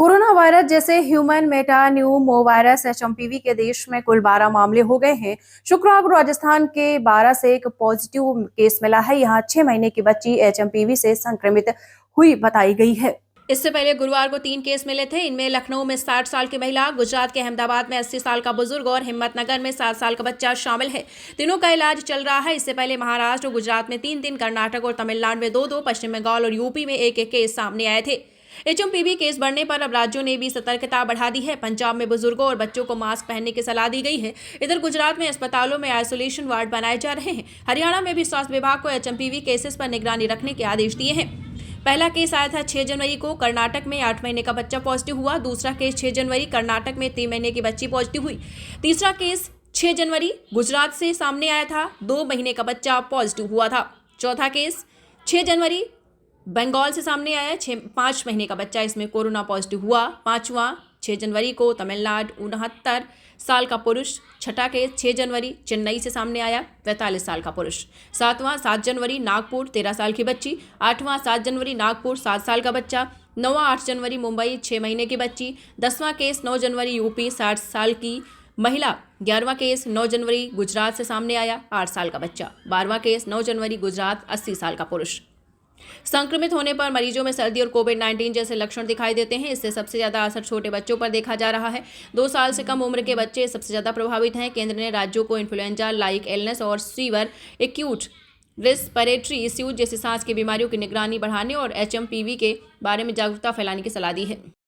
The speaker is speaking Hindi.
कोरोना वायरस जैसे ह्यूमन मेटान्यूमोवायरस एचएमपीवी के देश में कुल 12 मामले हो गए हैं। शुक्रवार को राजस्थान के 12 से एक पॉजिटिव केस मिला है। यहाँ 6 महीने की बच्ची एचएमपीवी से संक्रमित हुई बताई गई है। इससे पहले गुरुवार को 3 केस मिले थे। इनमें लखनऊ में 60 साल की महिला, गुजरात के अहमदाबाद में 80 साल का बुजुर्ग और हिम्मतनगर में 7 साल का बच्चा शामिल है। तीनों का इलाज चल रहा है। इससे पहले महाराष्ट्र और गुजरात में 3, कर्नाटक और तमिलनाडु में 2, पश्चिम बंगाल और यूपी में 1 केस सामने आए थे। एचएमपीवी केस बढ़ने पर अब राज्यों ने भी सतर्कता बढ़ा दी है। पंजाब में बुजुर्गों और बच्चों को मास्क पहनने की सलाह दी गई है। इधर गुजरात में अस्पतालों में आइसोलेशन वार्ड बनाए जा रहे हैं। हरियाणा में भी स्वास्थ्य विभाग को एचएमपीवी केसेस पर निगरानी रखने के आदेश दिए हैं। पहला केस आया था 6 जनवरी को, कर्नाटक में 8 महीने का बच्चा पॉजिटिव हुआ। दूसरा केस 6 जनवरी कर्नाटक में 3 महीने की बच्ची पॉजिटिव हुई। तीसरा केस 6 जनवरी गुजरात से सामने आया था, 2 महीने का बच्चा पॉजिटिव हुआ था। चौथा केस 6 जनवरी बंगाल से सामने आया, 5 महीने का बच्चा इसमें कोरोना पॉजिटिव हुआ। पांचवा 6 जनवरी को तमिलनाडु 69 साल का पुरुष। छठा केस 6 जनवरी चेन्नई से सामने आया, 45 साल का पुरुष। सातवां 7 जनवरी नागपुर 13 साल की बच्ची। आठवां 7 जनवरी नागपुर 7 साल का बच्चा। 9वां 8 जनवरी मुंबई 6 महीने की बच्ची। 10वां केस 9 जनवरी यूपी 60 साल की महिला। 11वां केस 9 जनवरी गुजरात से सामने आया, 8 साल का बच्चा। 12वां केस 9 जनवरी गुजरात 80 साल का पुरुष। संक्रमित होने पर मरीजों में सर्दी और कोविड-19 जैसे लक्षण दिखाई देते हैं। इससे सबसे ज्यादा असर छोटे बच्चों पर देखा जा रहा है। 2 साल से कम उम्र के बच्चे सबसे ज्यादा प्रभावित हैं। केंद्र ने राज्यों को इन्फ्लुएंजा लाइक इलनेस और फीवर, एक्यूट रेस्पिरेटरी इश्यूज जैसी सांस की बीमारियों की निगरानी बढ़ाने और एचएमपीवी के बारे में जागरूकता फैलाने की सलाह दी है।